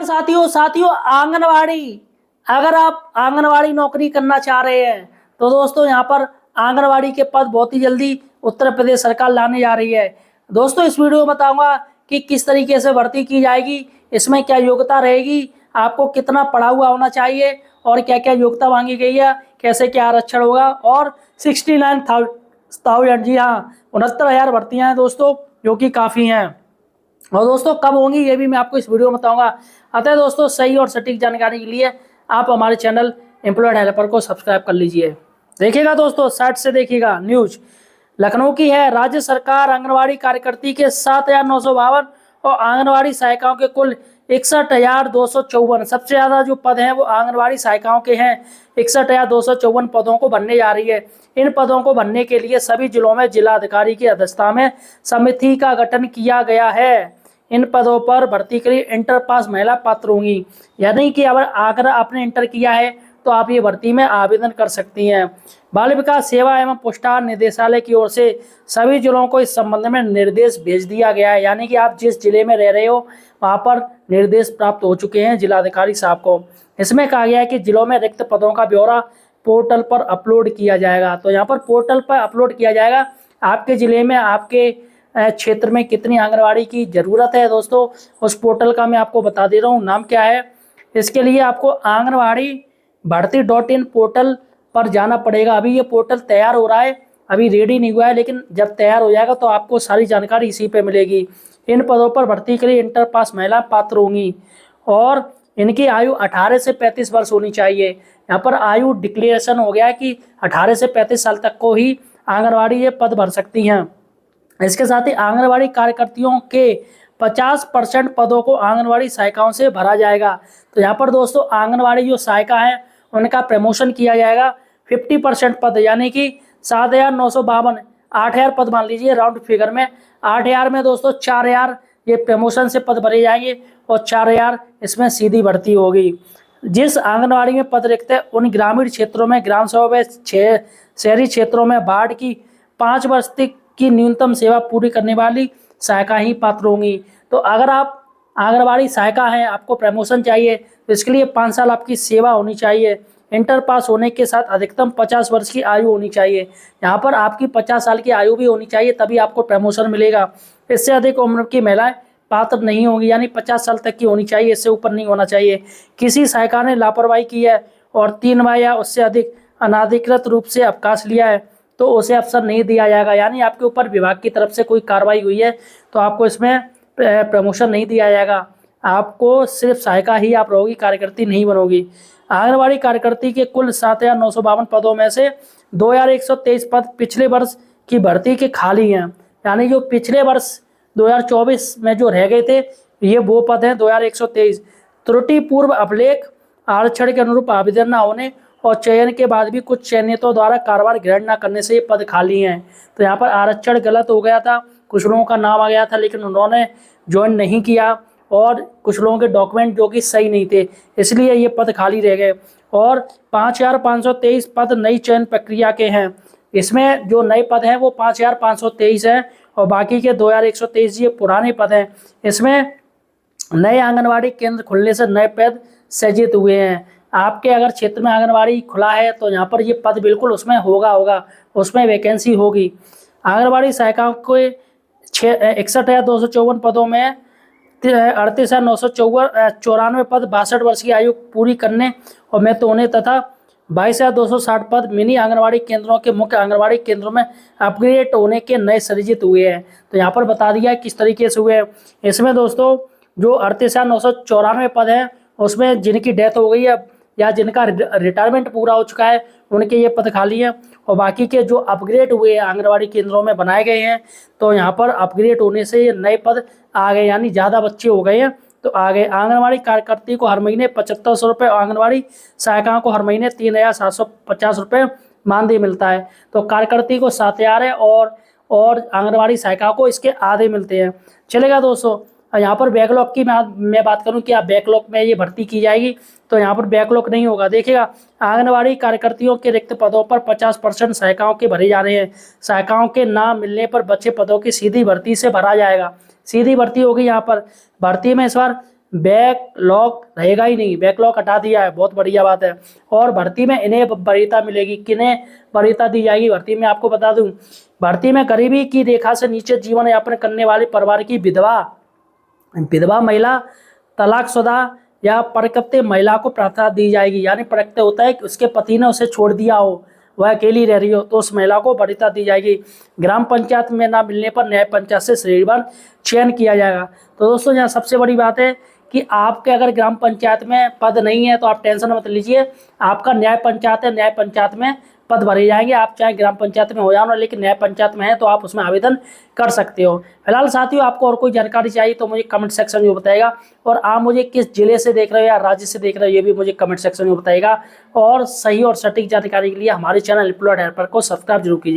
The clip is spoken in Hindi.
साथियों साथियों आंगनवाड़ी, अगर आप आंगनवाड़ी नौकरी करना चाह रहे हैं तो दोस्तों यहाँ पर आंगनवाड़ी के पद बहुत ही जल्दी उत्तर प्रदेश सरकार लाने जा रही है। दोस्तों इस वीडियो में बताऊंगा कि किस तरीके से भर्ती की जाएगी, इसमें क्या योग्यता रहेगी, आपको कितना पढ़ा हुआ होना चाहिए और क्या क्या योग्यता मांगी गई है, कैसे क्या आरक्षण होगा और 69,000 जी हाँ 69,000 भर्तियाँ हैं दोस्तों, जो कि काफ़ी हैं। और दोस्तों कब होंगी ये भी मैं आपको इस वीडियो में बताऊंगा। अतः दोस्तों सही और सटीक जानकारी के लिए आप हमारे चैनल एम्प्लॉयड हेल्पर को सब्सक्राइब कर लीजिए। देखिएगा दोस्तों साइट से देखिएगा, न्यूज लखनऊ की है। राज्य सरकार आंगनवाड़ी कार्यकर्ती के 7,952 और आंगनवाड़ी सहायिकाओं के कुल 61,254, सबसे ज्यादा जो पद हैं वो आंगनवाड़ी सहायिकाओं के हैं। 61,254 पदों को भरने जा रही है। इन पदों को भरने के लिए सभी जिलों में जिला अधिकारी की अध्यक्षता में समिति का गठन किया गया है। इन पदों पर भर्ती के लिए इंटर पास महिला पात्र होंगी, यानी कि अगर आपने इंटर किया है तो आप ये भर्ती में आवेदन कर सकती हैं। बाल विकास सेवा एवं पुरस्कार निदेशालय की ओर से सभी जिलों को इस संबंध में निर्देश भेज दिया गया है, यानी कि आप जिस जिले में रह रहे हो वहाँ पर निर्देश प्राप्त हो चुके हैं जिलाधिकारी साहब को। इसमें कहा गया है कि जिलों में रिक्त पदों का ब्यौरा पोर्टल पर अपलोड किया जाएगा। तो यहाँ पर पोर्टल पर अपलोड किया जाएगा आपके जिले में, आपके क्षेत्र में कितनी आंगनवाड़ी की ज़रूरत है। दोस्तों उस पोर्टल का मैं आपको बता दे रहा हूँ, नाम क्या है। इसके लिए आपको आंगनवाड़ी भर्ती.in पोर्टल पर जाना पड़ेगा। अभी ये पोर्टल तैयार हो रहा है, अभी रेडी नहीं हुआ है, लेकिन जब तैयार हो जाएगा तो आपको सारी जानकारी इसी पे मिलेगी। इन पदों पर भर्ती के लिए इंटर पास महिला पात्र होंगी और इनकी आयु 18 से 35 वर्ष होनी चाहिए। यहाँ पर आयु डिक्लेरेशन हो गया है कि 18 से 35 साल तक को ही आंगनवाड़ी ये पद भर सकती हैं। इसके साथ ही आंगनवाड़ी कार्यकर्तियों के 50% पदों को आंगनवाड़ी सहायिकाओं से भरा जाएगा। तो यहाँ पर दोस्तों आंगनवाड़ी जो सहायिका हैं उनका प्रमोशन किया जाएगा। 50% पद यानी कि 7,952, 8,000 पद मान लीजिए राउंड फिगर में। 8,000 में दोस्तों 4,000 ये प्रमोशन से पद भरे जाएंगे और 4,000 इसमें सीधी भर्ती होगी। जिस आंगनवाड़ी में पद रिक्त है उन ग्रामीण क्षेत्रों में, ग्राम सभा में, शहरी क्षेत्रों में वार्ड की 5 वर्ष तक की न्यूनतम सेवा पूरी करने वाली सहायिका ही पात्र होंगी। तो अगर आप आंगनवाड़ी सहायिका हैं, आपको प्रमोशन चाहिए तो इसके लिए 5 साल आपकी सेवा होनी चाहिए। इंटर पास होने के साथ अधिकतम 50 वर्ष की आयु होनी चाहिए। यहाँ पर आपकी 50 साल की आयु भी होनी चाहिए, तभी आपको प्रमोशन मिलेगा। इससे अधिक उम्र की महिलाएं पात्र नहीं होंगी, यानी 50 साल तक की होनी चाहिए, इससे ऊपर नहीं होना चाहिए। किसी सहायिका ने लापरवाही की है और 3 माह या उससे अधिक अनाधिकृत रूप से अवकाश लिया है तो उसे अवसर नहीं दिया जाएगा। यानी आपके ऊपर विभाग की तरफ से कोई कार्रवाई हुई है तो आपको इसमें प्रमोशन नहीं दिया जाएगा। आपको सिर्फ सहायिका ही आप रहोगी, कार्यकर्ती नहीं बनोगी। आंगनवाड़ी कार्यकर्ती के कुल 7,952 पदों में से 2,123 पद पिछले वर्ष की भर्ती के खाली हैं, यानी जो पिछले वर्ष 2024 में जो रह गए थे ये वो पद हैं 2,123। त्रुटिपूर्व अभिलेख, आरक्षण के अनुरूप आवेदन न होने और चयन के बाद भी कुछ चयनितों द्वारा कार्यभार ग्रहण न करने से ये पद खाली हैं। तो यहाँ पर आरक्षण गलत हो गया था, कुछ लोगों का नाम आ गया था लेकिन उन्होंने ज्वाइन नहीं किया और कुछ लोगों के डॉक्यूमेंट जो कि सही नहीं थे, इसलिए ये पद खाली रह गए। और 5,523 पद नई चयन प्रक्रिया के हैं। इसमें जो नए पद हैं वो 5,523 हैं और बाकी के 2,123 ये पुराने पद हैं। इसमें नए आंगनवाड़ी केंद्र खुलने से नए पद सृजित हुए हैं। आपके अगर क्षेत्र में आंगनवाड़ी खुला है तो यहाँ पर ये पद बिल्कुल उसमें होगा, उसमें वैकेंसी होगी। आंगनवाड़ी सहायिकाओं के 61,254 पदों में 38,994 पद 62 वर्ष की आयु पूरी करने और में तो होने तथा 22,260 पद मिनी आंगनवाड़ी केंद्रों के मुख्य आंगनवाड़ी केंद्रों में अपग्रेड होने के नए सृजित हुए हैं। तो यहाँ पर बता दिया है किस तरीके से हुए हैं। इसमें दोस्तों जो 38,994 पद हैं उसमें जिनकी डेथ हो गई है या जिनका रिटायरमेंट पूरा हो चुका है उनके ये पद खाली हैं और बाकी के जो अपग्रेड हुए हैं आंगनवाड़ी केंद्रों में बनाए गए हैं तो यहाँ पर अपग्रेड होने से ये नए पद आ गए, यानी ज़्यादा बच्चे हो गए हैं तो आ गए। आंगनवाड़ी कार्यकर्ती को हर महीने 7,500 रुपये, आंगनवाड़ी सहायिकाओं को हर महीने 3,750 रुपये मानदेय मिलता है। तो कार्यकर्ती को 7,000 है और आंगनवाड़ी सहायिका को इसके आधे मिलते हैं। चलेगा दोस्तों। यहाँ पर बैकलॉग की मैं बात करूँ कि आप बैकलॉग में ये भर्ती की जाएगी तो यहाँ पर बैकलॉग नहीं होगा। देखिएगा आंगनवाड़ी कार्यकर्तियों के रिक्त पदों पर 50% सहायिकाओं के भरे जा रहे हैं। सहायिकाओं के नाम मिलने पर बचे पदों की सीधी भर्ती से भरा जाएगा। सीधी भर्ती होगी। यहाँ पर भर्ती में इस बार बैकलॉग रहेगा ही नहीं, बैकलॉग हटा दिया है, बहुत बढ़िया बात है। और भर्ती में इन्हें वरीयता मिलेगी, किन्हें वरीयता दी जाएगी भर्ती में, आपको बता दूं, भर्ती में गरीबी की रेखा से नीचे जीवन यापन करने वाले परिवार की विधवा महिला, तलाकशुदा या परित्यक्ता महिला को प्राथमिकता दी जाएगी। यानी परित्यक्ता होता है कि उसके पति ने उसे छोड़ दिया हो, वह अकेली रह रही हो, तो उस महिला को वरीयता दी जाएगी। ग्राम पंचायत में ना मिलने पर न्याय पंचायत से श्रेणीवार चयन किया जाएगा। तो दोस्तों यहाँ सबसे बड़ी बात है कि आपके अगर ग्राम पंचायत में पद नहीं है तो आप टेंशन मत लीजिए, आपका न्याय पंचायत है, न्याय पंचायत में पद भरे जाएंगे। आप चाहे ग्राम पंचायत में हो जाओ ना, लेकिन न्याय पंचायत में है तो आप उसमें आवेदन कर सकते हो। फिलहाल साथियों, आपको और कोई जानकारी चाहिए तो मुझे कमेंट सेक्शन में बताएगा, और आप मुझे किस जिले से देख रहे हो या राज्य से देख रहे हो ये भी मुझे कमेंट सेक्शन में बताएगा। और सही और सटीक जानकारी के लिए हमारे चैनल एम्प्लॉयड हेल्पर को सब्सक्राइब जरूर कीजिए।